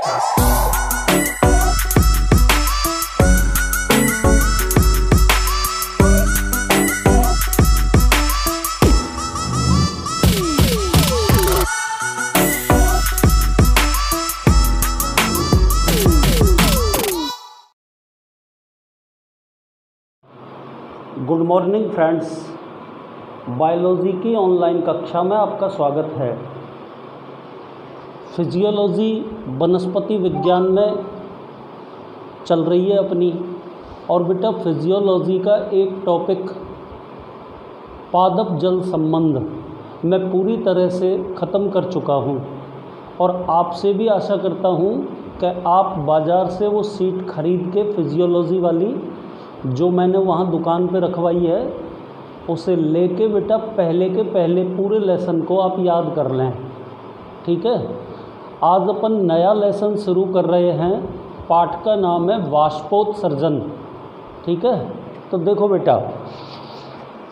Good morning friends, biology की online कक्षा में आपका स्वागत है। फिजियोलॉजी वनस्पति विज्ञान में चल रही है अपनी, और बेटा फिजियोलॉजी का एक टॉपिक पादप जल संबंध मैं पूरी तरह से ख़त्म कर चुका हूँ, और आपसे भी आशा करता हूँ कि आप बाज़ार से वो सीट खरीद के फिजियोलॉजी वाली जो मैंने वहाँ दुकान पे रखवाई है उसे लेके बेटा पहले के पहले पूरे लेसन को आप याद कर लें। ठीक है, आज अपन नया लेसन शुरू कर रहे हैं। पाठ का नाम है वाष्पोत्सर्जन। ठीक है, तो देखो बेटा,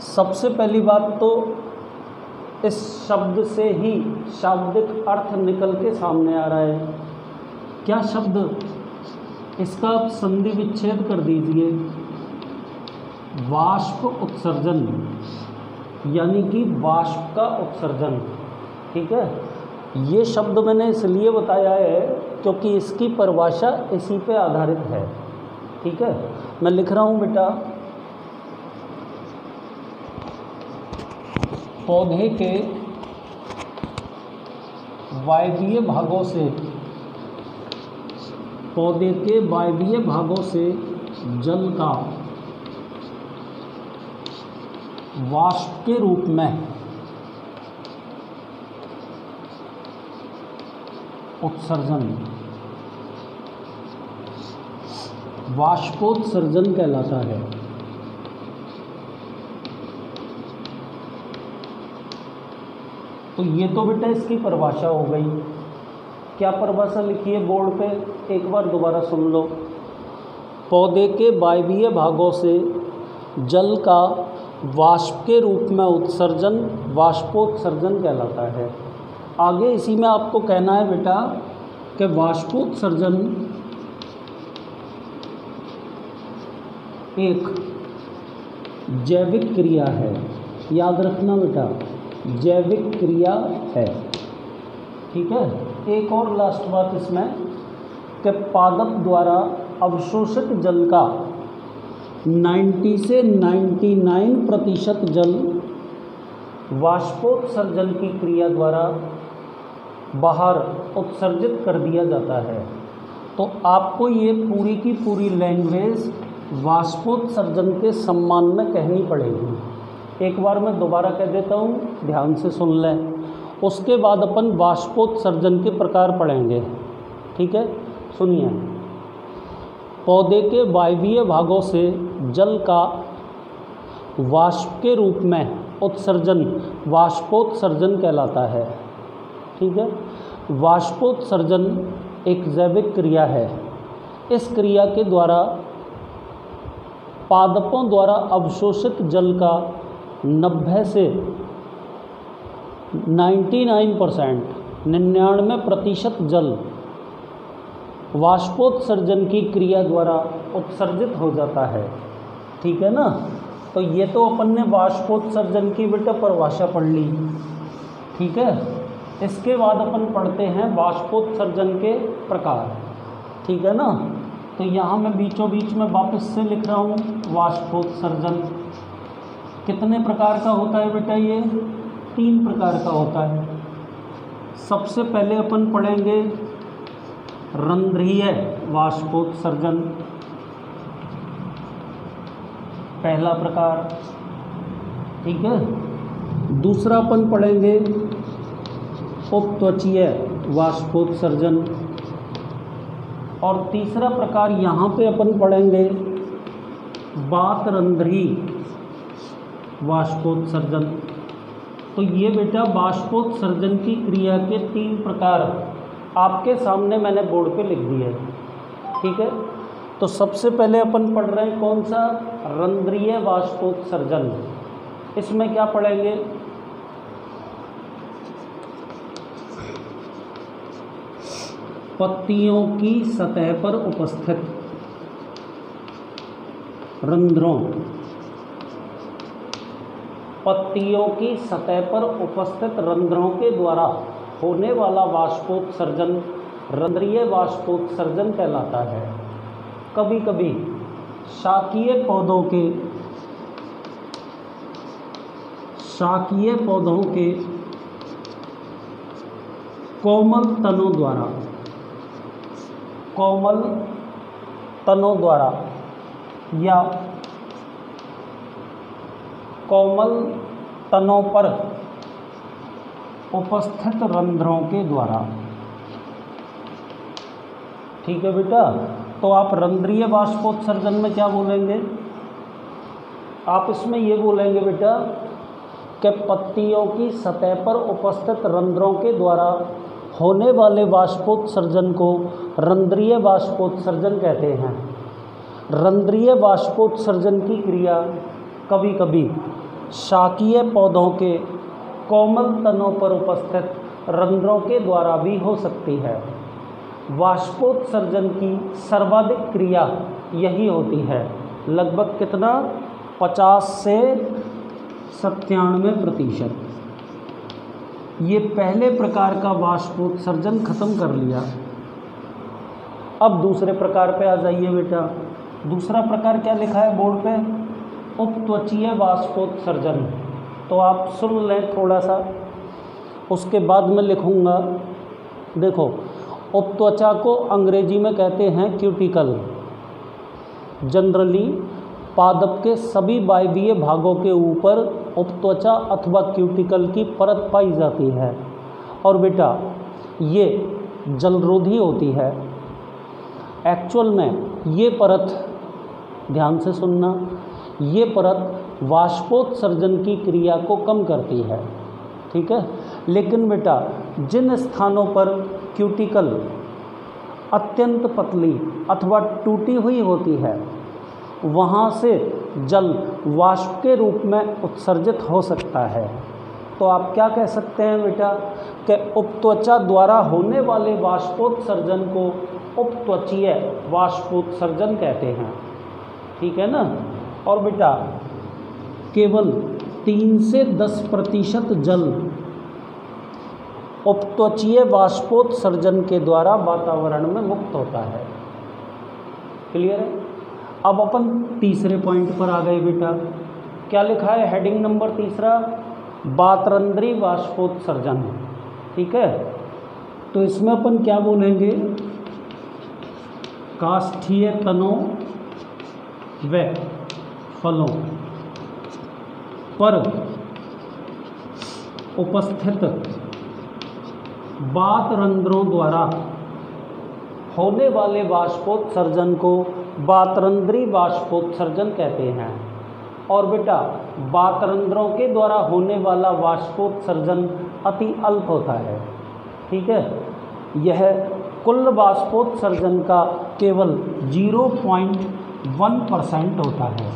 सबसे पहली बात तो इस शब्द से ही शाब्दिक अर्थ निकल के सामने आ रहा है। क्या शब्द? इसका आप संधि विच्छेद कर दीजिए। वाष्प उत्सर्जन, यानी कि वाष्प का उत्सर्जन। ठीक है, ये शब्द मैंने इसलिए बताया है क्योंकि इसकी परिभाषा इसी पे आधारित है। ठीक है, मैं लिख रहा हूँ बेटा, पौधे के वायवीय भागों से, पौधे के वायवीय भागों से जल का वाष्प के रूप में उत्सर्जन वाष्पोत्सर्जन कहलाता है। तो ये तो बेटा इसकी परिभाषा हो गई। क्या परिभाषा लिखी है बोर्ड पे? एक बार दोबारा सुन लो। पौधे के वायवीय भागों से जल का वाष्प के रूप में उत्सर्जन वाष्पोत्सर्जन कहलाता है। आगे इसी में आपको कहना है बेटा कि वाष्पोत्सर्जन एक जैविक क्रिया है। याद रखना बेटा, जैविक क्रिया है। ठीक है, एक और लास्ट बात इसमें कि पादप द्वारा अवशोषित जल का 90 से 99% जल वाष्पोत्सर्जन की क्रिया द्वारा बाहर उत्सर्जित कर दिया जाता है। तो आपको ये पूरी की पूरी लैंग्वेज वाष्पोत्सर्जन के सम्मान में कहनी पड़ेगी। एक बार मैं दोबारा कह देता हूँ, ध्यान से सुन लें। उसके बाद अपन वाष्पोत्सर्जन के प्रकार पढ़ेंगे। ठीक है, सुनिए। पौधे के वायवीय भागों से जल का वाष्प के रूप में उत्सर्जन वाष्पोत्सर्जन कहलाता है। ठीक है, वाष्पोत्सर्जन एक जैविक क्रिया है। इस क्रिया के द्वारा पादपों द्वारा अवशोषित जल का 90 से 99% जल वाष्पोत्सर्जन की क्रिया द्वारा उत्सर्जित हो जाता है। ठीक है ना। तो ये तो अपन ने वाष्पोत्सर्जन की बेटा परिभाषा पढ़ ली। ठीक है, इसके बाद अपन पढ़ते हैं वाष्पोत्सर्जन के प्रकार। ठीक है ना। तो यहाँ मैं बीचों बीच में वापस से लिख रहा हूँ, वाष्पोत्सर्जन कितने प्रकार का होता है बेटा? ये 3 प्रकार का होता है। सबसे पहले अपन पढ़ेंगे रंध्रीय वाष्पोत्सर्जन, पहला प्रकार। ठीक है, दूसरा अपन पढ़ेंगे उपत्वचीय वाष्पोत्सर्जन, और तीसरा प्रकार यहाँ पे अपन पढ़ेंगे बातरंध्री वाष्पोत्सर्जन। तो ये बेटा वाष्पोत्सर्जन की क्रिया के 3 प्रकार आपके सामने मैंने बोर्ड पे लिख दिए। ठीक है, तो सबसे पहले अपन पढ़ रहे हैं कौन सा? रंध्रीय वाष्पोत्सर्जन। इसमें क्या पढ़ेंगे? पत्तियों की सतह पर उपस्थित रंध्रों, पत्तियों की सतह पर उपस्थित रंध्रों के द्वारा होने वाला वाष्पोत्सर्जन रंध्रीय वाष्पोत्सर्जन कहलाता है। कभी कभी शाकीय पौधों के कोमल तनों द्वारा या कोमल तनों पर उपस्थित रंध्रों के द्वारा। ठीक है बेटा, तो आप रंध्रीय वाष्पोत्सर्जन में क्या बोलेंगे? आप इसमें ये बोलेंगे बेटा कि पत्तियों की सतह पर उपस्थित रंध्रों के द्वारा होने वाले वाष्पोत्सर्जन को रंध्रीय वाष्पोत्सर्जन कहते हैं। रंध्रीय वाष्पोत्सर्जन की क्रिया कभी कभी शाकीय पौधों के कोमल तनों पर उपस्थित रंध्रों के द्वारा भी हो सकती है। वाष्पोत्सर्जन की सर्वाधिक क्रिया यही होती है, लगभग कितना 50 से 97%। ये पहले प्रकार का वाष्पोत्सर्जन खत्म कर लिया। अब दूसरे प्रकार पे आ जाइए बेटा। दूसरा प्रकार क्या लिखा है बोर्ड पे? उपत्वचीय वाष्पोत्सर्जन। तो आप सुन लें थोड़ा सा, उसके बाद में लिखूँगा। देखो, उपत्वचा को अंग्रेजी में कहते हैं क्यूटिकल। जनरली पादप के सभी वायवीय भागों के ऊपर उपत्वचा अथवा क्यूटिकल की परत पाई जाती है और बेटा ये जलरोधी होती है। एक्चुअल में ये परत, ध्यान से सुनना, ये परत वाष्पोत्सर्जन की क्रिया को कम करती है। ठीक है, लेकिन बेटा जिन स्थानों पर क्यूटिकल अत्यंत पतली अथवा टूटी हुई होती है वहाँ से जल वाष्प के रूप में उत्सर्जित हो सकता है। तो आप क्या कह सकते हैं बेटा कि उपत्वचा द्वारा होने वाले वाष्पोत्सर्जन को उपत्वचीय वाष्पोत्सर्जन कहते हैं। ठीक है ना। और बेटा केवल 3 से 10% जल उपत्वचीय वाष्पोत्सर्जन के द्वारा वातावरण में मुक्त होता है। क्लियर है? अब अपन तीसरे पॉइंट पर आ गए बेटा। क्या लिखा है हेडिंग नंबर तीसरा? बातरंध्री वाष्पोत्सर्जन। ठीक है, तो इसमें अपन क्या बोलेंगे? काष्ठीय तनों व फलों पर उपस्थित बातरंध्रों द्वारा होने वाले वाष्पोत्सर्जन को बातरंध्री वाष्पोत्सर्जन कहते हैं। और बेटा बातरंध्रों के द्वारा होने वाला वाष्पोत्सर्जन अति अल्प होता है। ठीक है, यह कुल वाष्पोत्सर्जन का केवल 0.1% होता है।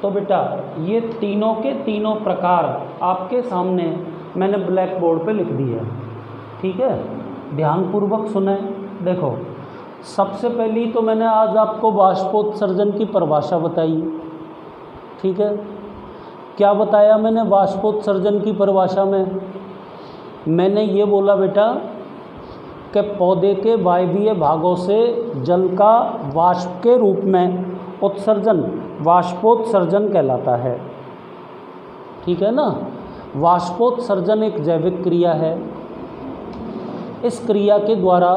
तो बेटा ये तीनों के तीनों प्रकार आपके सामने मैंने ब्लैक बोर्ड पे लिख दिए। ठीक है, ध्यानपूर्वक सुने। देखो, सबसे पहली तो मैंने आज आपको वाष्पोत्सर्जन की परिभाषा बताई। ठीक है, क्या बताया मैंने वाष्पोत्सर्जन की परिभाषा में? मैंने ये बोला बेटा कि पौधे के वायवीय भागों से जल का वाष्प के रूप में उत्सर्जन वाष्पोत्सर्जन कहलाता है। ठीक है ना। वाष्पोत्सर्जन एक जैविक क्रिया है। इस क्रिया के द्वारा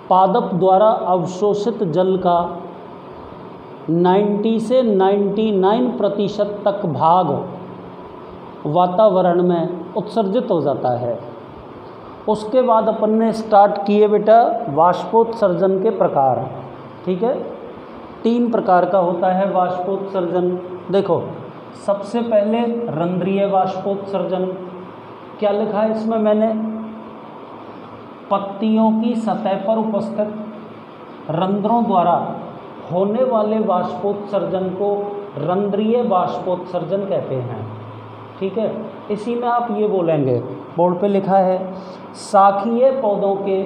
पादप द्वारा अवशोषित जल का 90 से 99% तक भाग वातावरण में उत्सर्जित हो जाता है। उसके बाद अपन ने स्टार्ट किए बेटा वाष्पोत्सर्जन के प्रकार। ठीक है, 3 प्रकार का होता है वाष्पोत्सर्जन। देखो, सबसे पहले रंध्रीय वाष्पोत्सर्जन। क्या लिखा है इसमें मैंने? पत्तियों की सतह पर उपस्थित रंध्रों द्वारा होने वाले वाष्पोत्सर्जन को रंध्रीय वाष्पोत्सर्जन कहते हैं। ठीक है, इसी में आप ये बोलेंगे, बोर्ड पे लिखा है शाकीय पौधों के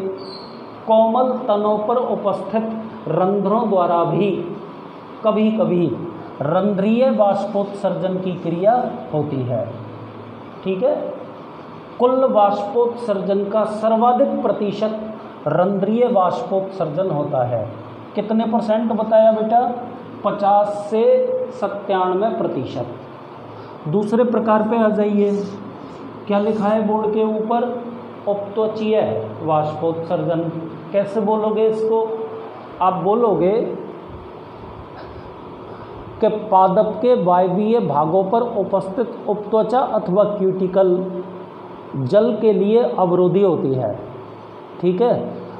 कोमल तनों पर उपस्थित रंध्रों द्वारा भी कभी कभी रंध्रीय वाष्पोत्सर्जन की क्रिया होती है। ठीक है, कुल वाष्पोत्सर्जन का सर्वाधिक प्रतिशत रंध्रीय वाष्पोत्सर्जन होता है। कितने परसेंट बताया बेटा? 50 से 97%। दूसरे प्रकार पे आ जाइए, क्या लिखा है बोर्ड के ऊपर? उपत्वचीय वाष्पोत्सर्जन। कैसे बोलोगे इसको? आप बोलोगे कि पादप के वायवीय भागों पर उपस्थित उपत्वचा अथवा क्यूटिकल जल के लिए अवरोधी होती है। ठीक है,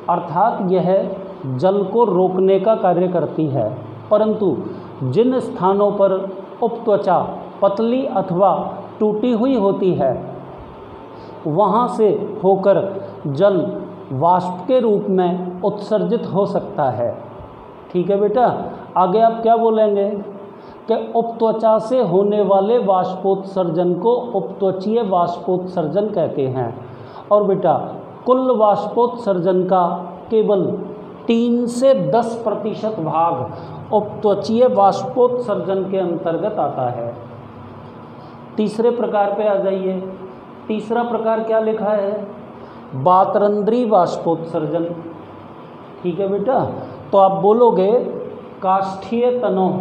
अर्थात यह जल को रोकने का कार्य करती है, परंतु जिन स्थानों पर उपत्वचा पतली अथवा टूटी हुई होती है वहाँ से होकर जल वाष्प के रूप में उत्सर्जित हो सकता है। ठीक है बेटा, आगे आप क्या बोलेंगे कि उपत्वचा से होने वाले वाष्पोत्सर्जन को उपत्वचीय वाष्पोत्सर्जन कहते हैं। और बेटा कुल वाष्पोत्सर्जन का केवल 3 से 10% भाग उपत्वचीय वाष्पोत्सर्जन के अंतर्गत आता है। तीसरे प्रकार पे आ जाइए। तीसरा प्रकार क्या लिखा है? बातरंध्री वाष्पोत्सर्जन। ठीक है बेटा, तो आप बोलोगे काष्ठीय तनों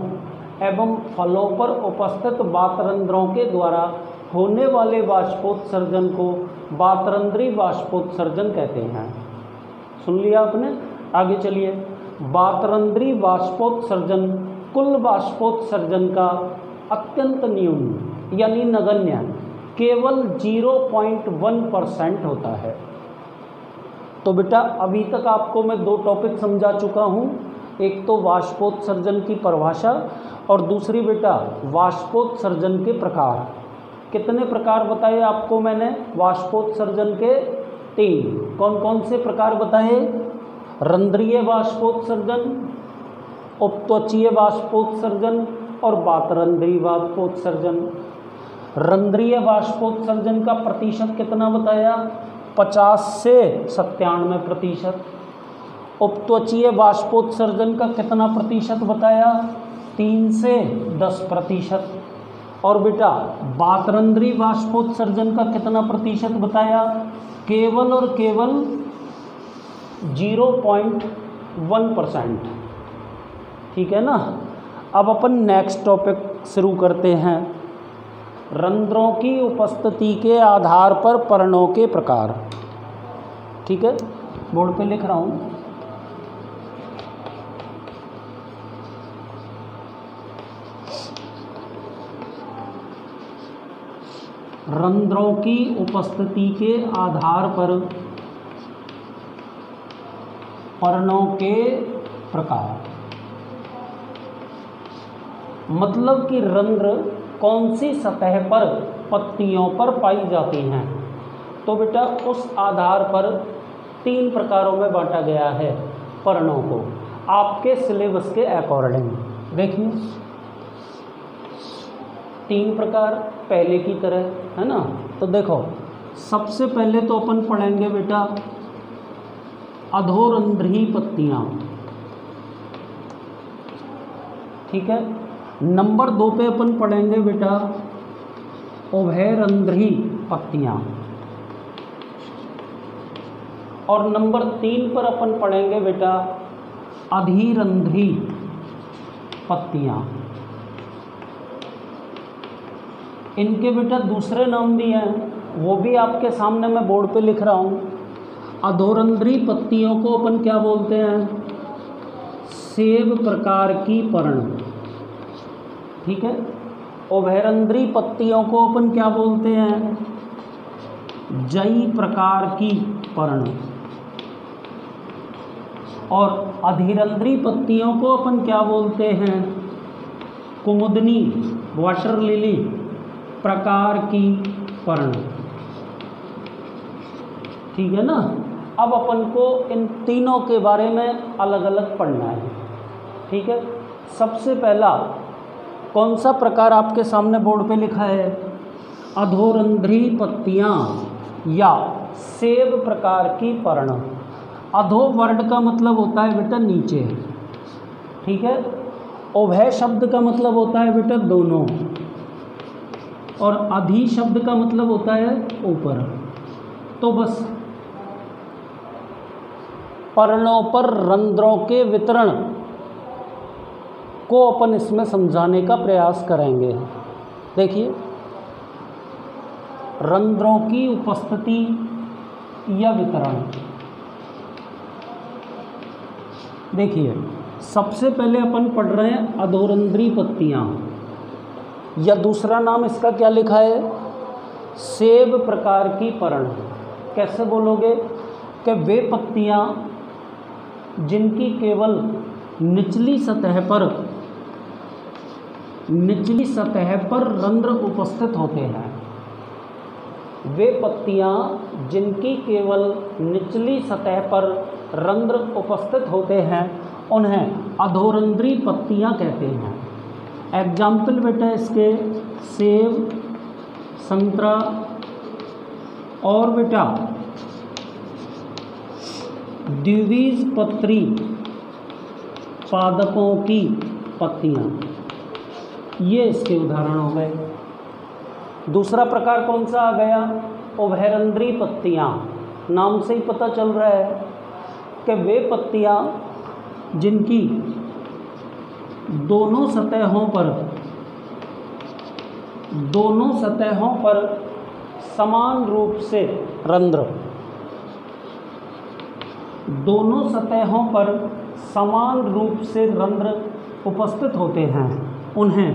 एवं फलों पर उपस्थित बातरंध्रों के द्वारा होने वाले वाष्पोत्सर्जन को बातरंध्री वाष्पोत्सर्जन कहते हैं। सुन लिया आपने? आगे चलिए। बातरंध्री वाष्पोत्सर्जन कुल वाष्पोत्सर्जन का अत्यंत न्यून यानी नगण्य केवल 0.1% होता है। तो बेटा अभी तक आपको मैं 2 टॉपिक समझा चुका हूँ, एक तो वाष्पोत्सर्जन की परिभाषा और दूसरी बेटा वाष्पोत्सर्जन के प्रकार। कितने प्रकार बताए आपको मैंने वाष्पोत्सर्जन के? 3। कौन कौन से प्रकार बताए? रंध्रीय वाष्पोत्सर्जन, उपत्वचीय वाष्पोत्सर्जन और बातरंध्री वाष्पोत्सर्जन। रंध्रीय वाष्पोत्सर्जन का प्रतिशत कितना बताया? 50 से 97%। उपत्वचीय वाष्पोत्सर्जन का कितना प्रतिशत बताया? 3 से 10%। और बेटा बातरंध्री वाष्पोत्सर्जन का कितना प्रतिशत बताया? केवल और केवल 0.1%। ठीक है ना। अब अपन नेक्स्ट टॉपिक शुरू करते हैं। रंध्रों की उपस्थिति के आधार पर पर्णों के प्रकार। ठीक है, बोर्ड पे लिख रहा हूँ। रंध्रों की उपस्थिति के आधार पर पर्णों के प्रकार। मतलब कि रंध्र कौन सी सतह पर पत्तियों पर पाई जाती हैं। तो बेटा उस आधार पर 3 प्रकारों में बांटा गया है पर्णों को, आपके सिलेबस के अकॉर्डिंग। देखिए 3 प्रकार पहले की तरह है ना। तो देखो सबसे पहले तो अपन पढ़ेंगे बेटा अधोरंध्री पत्तियाँ। ठीक है। नंबर 2 पे अपन पढ़ेंगे बेटा उभयरंध्री पत्तियाँ। और नंबर 3 पर अपन पढ़ेंगे बेटा अधिरंध्री पत्तियाँ। इनके बेटा दूसरे नाम भी हैं, वो भी आपके सामने मैं बोर्ड पे लिख रहा हूँ। अधोरंध्री पत्तियों को अपन क्या बोलते हैं? सेब प्रकार की पर्ण। ठीक है। उभयरंध्री पत्तियों को अपन क्या बोलते हैं? जई प्रकार की पर्ण। और अधिरंध्री पत्तियों को अपन क्या बोलते हैं? कुमुदनी वाटर लिली प्रकार की पर्ण। ठीक है ना। अब अपन को इन तीनों के बारे में अलग अलग पढ़ना है। ठीक है। सबसे पहला कौन सा प्रकार आपके सामने बोर्ड पे लिखा है? अधोरंध्री पत्तियाँ या सेब प्रकार की पर्ण। अधो वर्ड का मतलब होता है बेटा नीचे, ठीक है। उभय शब्द का मतलब होता है बेटा दोनों, और अधि शब्द का मतलब होता है ऊपर। तो बस पर्णों पर रंध्रों के वितरण को अपन इसमें समझाने का प्रयास करेंगे। देखिए, रंध्रों की उपस्थिति या वितरण। देखिए, सबसे पहले अपन पढ़ रहे हैं अधोरंध्री पत्तियां, या दूसरा नाम इसका क्या लिखा है, सेब प्रकार की पर्ण। कैसे बोलोगे कि वे पत्तियां जिनकी केवल निचली सतह पर रंध्र उपस्थित होते हैं। वे पत्तियां जिनकी केवल निचली सतह पर रंध्र उपस्थित होते हैं उन्हें अधोरंध्री पत्तियां कहते हैं। एग्जाम्पल बेटा इसके सेब, संतरा और बेटा द्विबीजपत्री पादपों की पत्तियां, ये इसके उदाहरण हो गए। दूसरा प्रकार कौन सा आ गया, उभयरंध्री पत्तियां। नाम से ही पता चल रहा है कि वे पत्तियां जिनकी दोनों सतहों पर समान रूप से रंध्र, दोनों सतहों पर समान रूप से रंध्र उपस्थित होते हैं उन्हें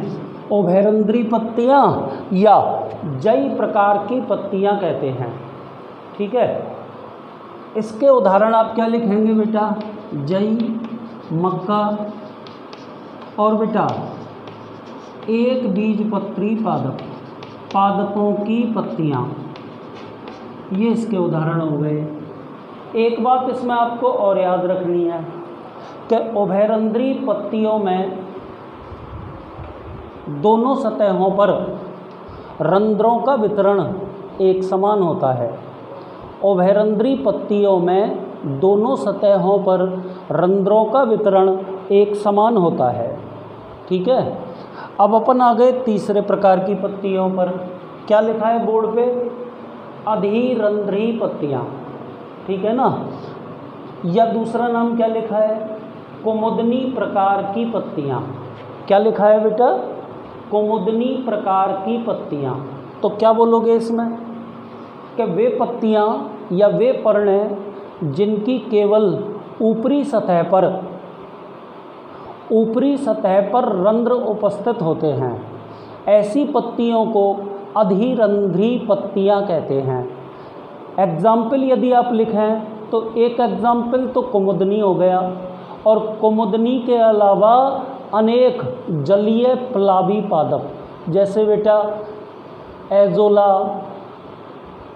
उभयरंध्री पत्तियां या जई प्रकार की पत्तियां कहते हैं। ठीक है, इसके उदाहरण आप क्या लिखेंगे बेटा, जई, मक्का और बेटा एक बीजपत्री पादपों की पत्तियां, ये इसके उदाहरण हो गए। एक बात इसमें आपको और याद रखनी है कि उभयरंध्री पत्तियों में दोनों सतहों पर रंध्रों का वितरण एक समान होता है। उभयरंध्री पत्तियों में दोनों सतहों पर रंध्रों का वितरण एक समान होता है। ठीक है, अब अपन आ गए तीसरे प्रकार की पत्तियों पर। क्या लिखा है बोर्ड पे, अधिरंध्री पत्तियां। ठीक है ना, या दूसरा नाम क्या लिखा है, कुमुदनी प्रकार की पत्तियां। क्या लिखा है बेटा, कुमुदनी प्रकार की पत्तियां। तो क्या बोलोगे इसमें कि वे पत्तियां या वे पर्णें जिनकी केवल ऊपरी सतह पर रंध्र उपस्थित होते हैं, ऐसी पत्तियों को अधिरंध्री पत्तियां कहते हैं। एग्जाम्पल यदि आप लिखें तो एक एग्जाम्पल तो कुमुदनी हो गया, और कुमुदनी के अलावा अनेक जलीय प्लावी पादप, जैसे बेटा एजोला,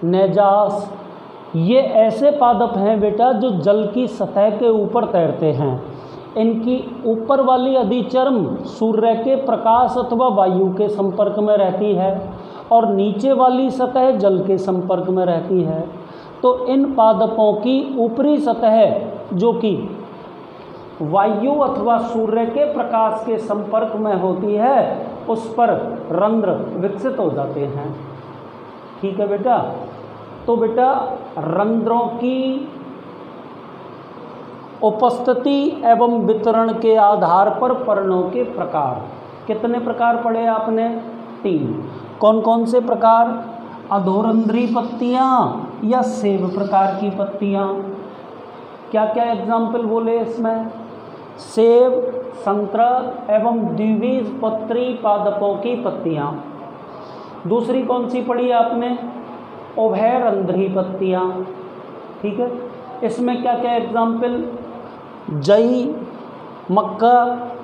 नेजास, ये ऐसे पादप हैं बेटा जो जल की सतह के ऊपर तैरते हैं। इनकी ऊपर वाली अधिचर्म सूर्य के प्रकाश अथवा वायु के संपर्क में रहती है और नीचे वाली सतह जल के संपर्क में रहती है। तो इन पादपों की ऊपरी सतह जो कि वायु अथवा सूर्य के प्रकाश के संपर्क में होती है, उस पर रंध्र विकसित हो जाते हैं। ठीक है बेटा, तो बेटा रंध्रों की उपस्थिति एवं वितरण के आधार पर पर्णों के प्रकार, कितने प्रकार पढ़े आपने, 3। कौन कौन से प्रकार, अधोरंध्री पत्तियां या सेब प्रकार की पत्तियां। क्या क्या एग्जाम्पल बोले इसमें, सेब, संतरा एवं द्विबीजपत्री पादपों की पत्तियां। दूसरी कौन सी पढ़ी आपने, उभयरंध्री पत्तियां। ठीक है, इसमें क्या क्या एग्जाम्पल, जई, मक्का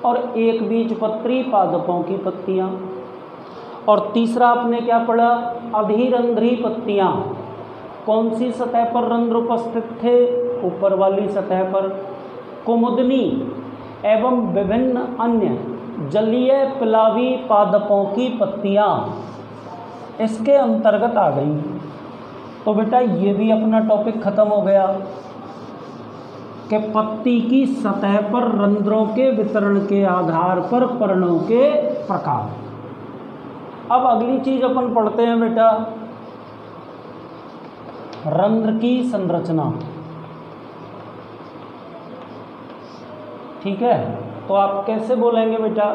और एक बीजपत्री पादपों की पत्तियां। और तीसरा आपने क्या पढ़ा, अधिरंध्री पत्तियां। कौन सी सतह पर रंध्र उपस्थित थे, ऊपर वाली सतह पर। कुमुदनी एवं विभिन्न अन्य जलीय प्लावी पादपों की पत्तियां इसके अंतर्गत आ गई। तो बेटा ये भी अपना टॉपिक खत्म हो गया। कि पत्ती की सतह पर रंध्रों के वितरण के आधार पर पर्णों के प्रकार। अब अगली चीज अपन पढ़ते हैं बेटा, रंध्र की संरचना। ठीक है, तो आप कैसे बोलेंगे बेटा,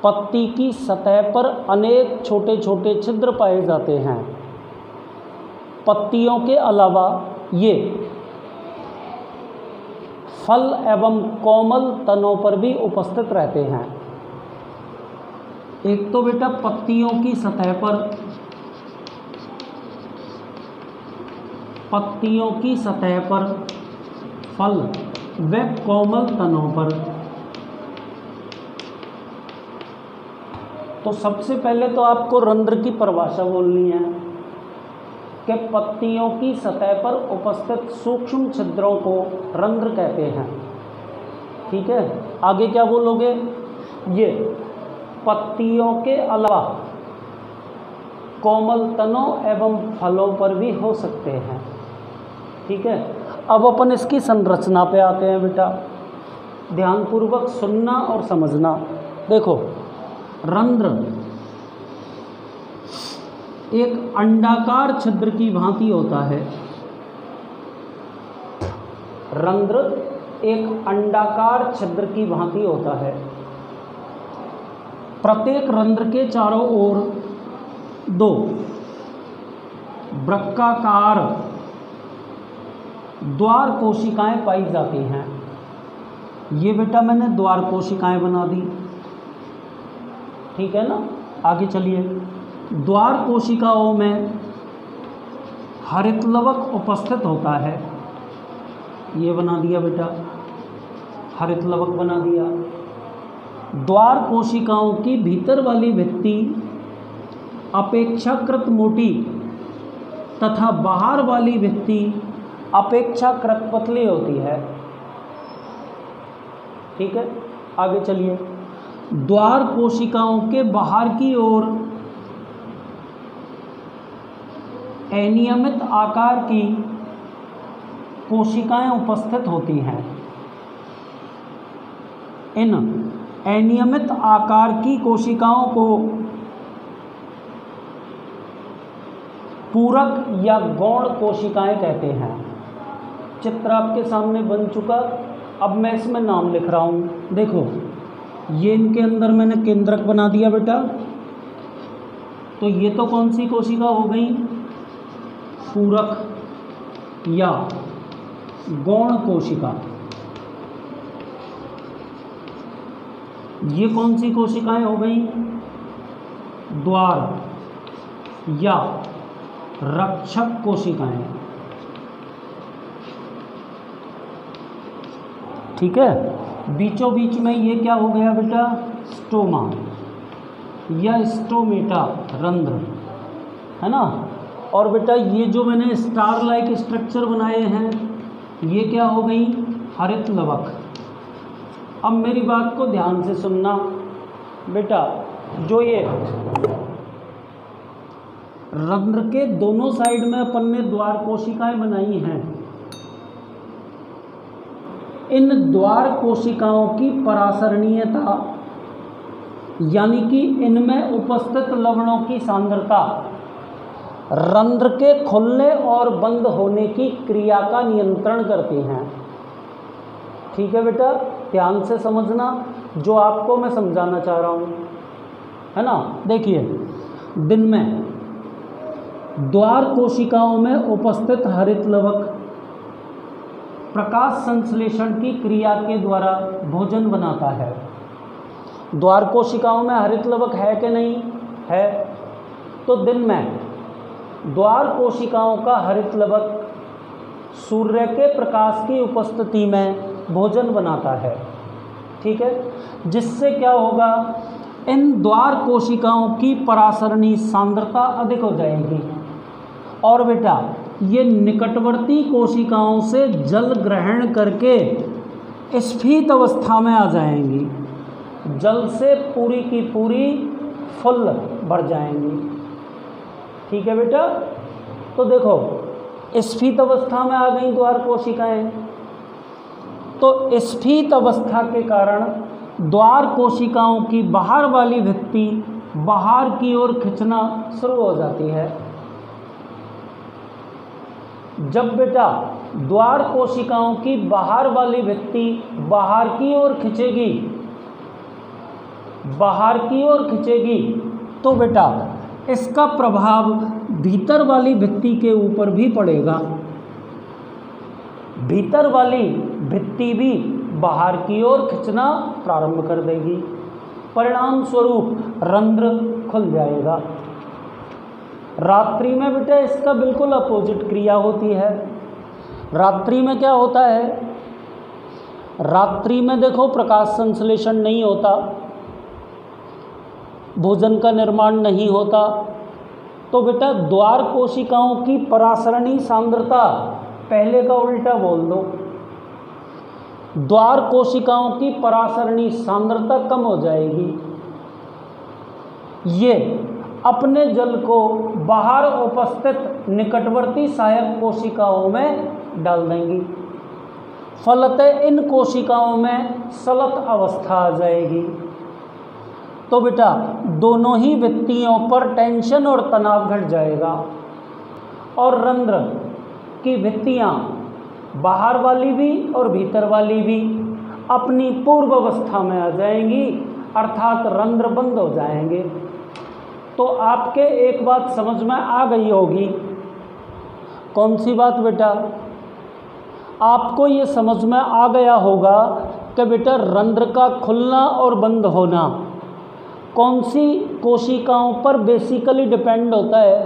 पत्ती की सतह पर अनेक छोटे छोटे छिद्र पाए जाते हैं। पत्तियों के अलावा ये फल एवं कोमल तनों पर भी उपस्थित रहते हैं। एक तो बेटा पत्तियों की सतह पर, पत्तियों की सतह पर फल व कोमल तनों पर। तो सबसे पहले तो आपको रंध्र की परिभाषा बोलनी है कि पत्तियों की सतह पर उपस्थित सूक्ष्म छिद्रों को रंध्र कहते हैं। ठीक है, आगे क्या बोलोगे, ये पत्तियों के अलावा कोमल तनों एवं फलों पर भी हो सकते हैं। ठीक है, अब अपन इसकी संरचना पे आते हैं बेटा, ध्यानपूर्वक सुनना और समझना। देखो, रंध्र एक अंडाकार छिद्र की भांति होता है। रंध्र एक अंडाकार छिद्र की भांति होता है। प्रत्येक रंध्र के चारों ओर दो वृक्काकार द्वार कोशिकाएं पाई जाती हैं। ये बेटा मैंने द्वार कोशिकाएं बना दी। ठीक है ना, आगे चलिए। द्वार कोशिकाओं में हरितलवक उपस्थित होता है। ये बना दिया बेटा, हरितलवक बना दिया। द्वार कोशिकाओं की भीतर वाली भित्ति अपेक्षाकृत मोटी तथा बाहर वाली भित्ति अपेक्षाकृत पतली होती है। ठीक है, आगे चलिए। द्वार कोशिकाओं के बाहर की ओर अनियमित आकार की कोशिकाएं उपस्थित होती हैं। इन अनियमित आकार की कोशिकाओं को पूरक या गौण कोशिकाएं कहते हैं। चित्र आपके सामने बन चुका, अब मैं इसमें नाम लिख रहा हूँ। देखो, ये इनके अंदर मैंने केंद्रक बना दिया बेटा। तो ये तो कौन सी कोशिका हो गई, पूरक या गौण कोशिका। ये कौन सी कोशिकाएं हो गई, द्वार या रक्षक कोशिकाएं। ठीक है, बीचों बीच में ये क्या हो गया बेटा, स्टोमा या स्टोमेटा रंध्र, है ना। और बेटा ये जो मैंने स्टार लाइक स्ट्रक्चर बनाए हैं, ये क्या हो गई, हरित लवक। अब मेरी बात को ध्यान से सुनना बेटा, जो ये रंध्र के दोनों साइड में अपन ने द्वार कोशिकाएं बनाई हैं, इन द्वार कोशिकाओं की परासरणीयता यानी कि इनमें उपस्थित लवणों की सांद्रता रंध्र के खुलने और बंद होने की क्रिया का नियंत्रण करती हैं। ठीक है बेटा, ध्यान से समझना जो आपको मैं समझाना चाह रहा हूँ, है ना। देखिए, दिन में द्वार कोशिकाओं में उपस्थित हरित लवक प्रकाश संश्लेषण की क्रिया के द्वारा भोजन बनाता है। द्वार कोशिकाओं में हरित लवक है कि नहीं है, तो दिन में द्वार कोशिकाओं का हरित लवक सूर्य के प्रकाश की उपस्थिति में भोजन बनाता है। ठीक है, जिससे क्या होगा, इन द्वार कोशिकाओं की परासरणी सांद्रता अधिक हो जाएगी और बेटा ये निकटवर्ती कोशिकाओं से जल ग्रहण करके स्फीत अवस्था में आ जाएंगी, जल से पूरी की पूरी फुल भर जाएंगी। ठीक है बेटा, तो देखो स्फीत अवस्था में आ गई द्वार कोशिकाएं। तो स्फीत अवस्था के कारण द्वार कोशिकाओं की बाहर वाली भित्ति बाहर की ओर खिंचना शुरू हो जाती है। जब बेटा द्वार कोशिकाओं की बाहर वाली भित्ति बाहर की ओर खिंचेगी, बाहर की ओर खिंचेगी, तो बेटा इसका प्रभाव भीतर वाली भित्ति के ऊपर भी पड़ेगा। भीतर वाली भित्ति भी बाहर की ओर खिंचना प्रारंभ कर देगी। परिणाम स्वरूप रंध्र खुल जाएगा। रात्रि में बेटा इसका बिल्कुल अपोजिट क्रिया होती है। रात्रि में क्या होता है? रात्रि में देखो प्रकाश संश्लेषण नहीं होता, भोजन का निर्माण नहीं होता, तो बेटा द्वार कोशिकाओं की परासरणी सांद्रता, पहले का उल्टा बोल दो, द्वार कोशिकाओं की परासरणी सांद्रता कम हो जाएगी। ये अपने जल को बाहर उपस्थित निकटवर्ती सहायक कोशिकाओं में डाल देंगी। फलतः इन कोशिकाओं में सलत अवस्था आ जाएगी। तो बेटा दोनों ही भित्तियों पर टेंशन और तनाव घट जाएगा और रंध्र की भित्तियाँ बाहर वाली भी और भीतर वाली भी अपनी पूर्व अवस्था में आ जाएंगी, अर्थात रंध्र बंद हो जाएंगे। तो आपके एक बात समझ में आ गई होगी। कौन सी बात बेटा? आपको ये समझ में आ गया होगा कि बेटा रंध्र का खुलना और बंद होना कौन सी कोशिकाओं पर बेसिकली डिपेंड होता है?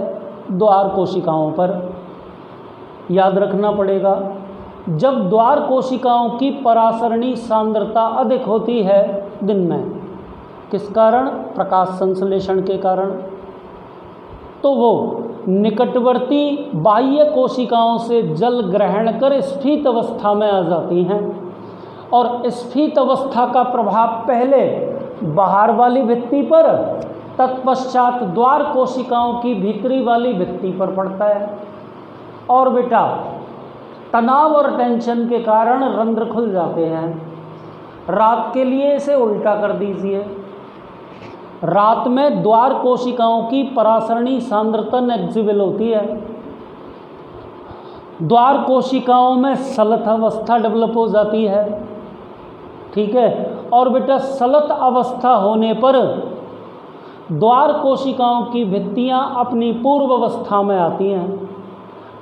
द्वार कोशिकाओं पर। याद रखना पड़ेगा। जब द्वार कोशिकाओं की परासरणी सांद्रता अधिक होती है दिन में, किस कारण? प्रकाश संश्लेषण के कारण, तो वो निकटवर्ती बाह्य कोशिकाओं से जल ग्रहण कर स्फीत अवस्था में आ जाती हैं और स्फीत अवस्था का प्रभाव पहले बाहर वाली भित्ति पर, तत्पश्चात द्वार कोशिकाओं की भीतरी वाली भित्ति पर पड़ता है और बेटा तनाव और टेंशन के कारण रंध्र खुल जाते हैं। रात के लिए इसे उल्टा कर दीजिए। रात में द्वार कोशिकाओं की परासरणी सांद्रता नेग्लिजिबल होती है, द्वार कोशिकाओं में सलत अवस्था डेवलप हो जाती है, ठीक है। और बेटा सलत अवस्था होने पर द्वार कोशिकाओं की भित्तियां अपनी पूर्व अवस्था में आती हैं,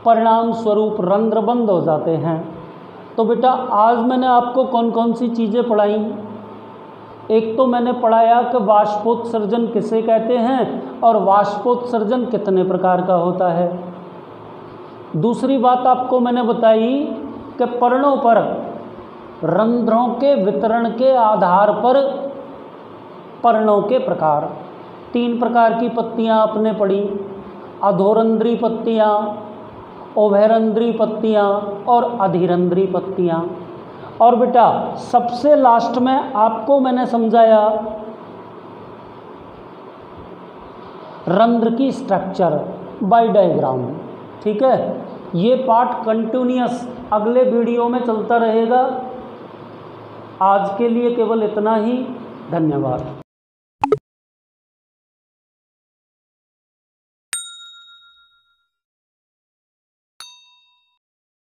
परिणाम स्वरूप रंध्र बंद हो जाते हैं। तो बेटा आज मैंने आपको कौन कौन सी चीज़ें पढ़ाई? एक तो मैंने पढ़ाया कि वाष्पोत्सर्जन किसे कहते हैं और वाष्पोत्सर्जन कितने प्रकार का होता है। दूसरी बात आपको मैंने बताई कि पर्णों पर रंध्रों के वितरण के आधार पर पर्णों के प्रकार, 3 प्रकार की पत्तियां आपने पढ़ी, अधोरंध्री पत्तियां, उभयरंध्री पत्तियां और अधिरंध्री पत्तियां। और बेटा सबसे लास्ट में आपको मैंने समझाया रंध्र की स्ट्रक्चर बाय डायग्राम, ठीक है। ये पार्ट कंटिन्यूअस अगले वीडियो में चलता रहेगा। आज के लिए केवल इतना ही। धन्यवाद।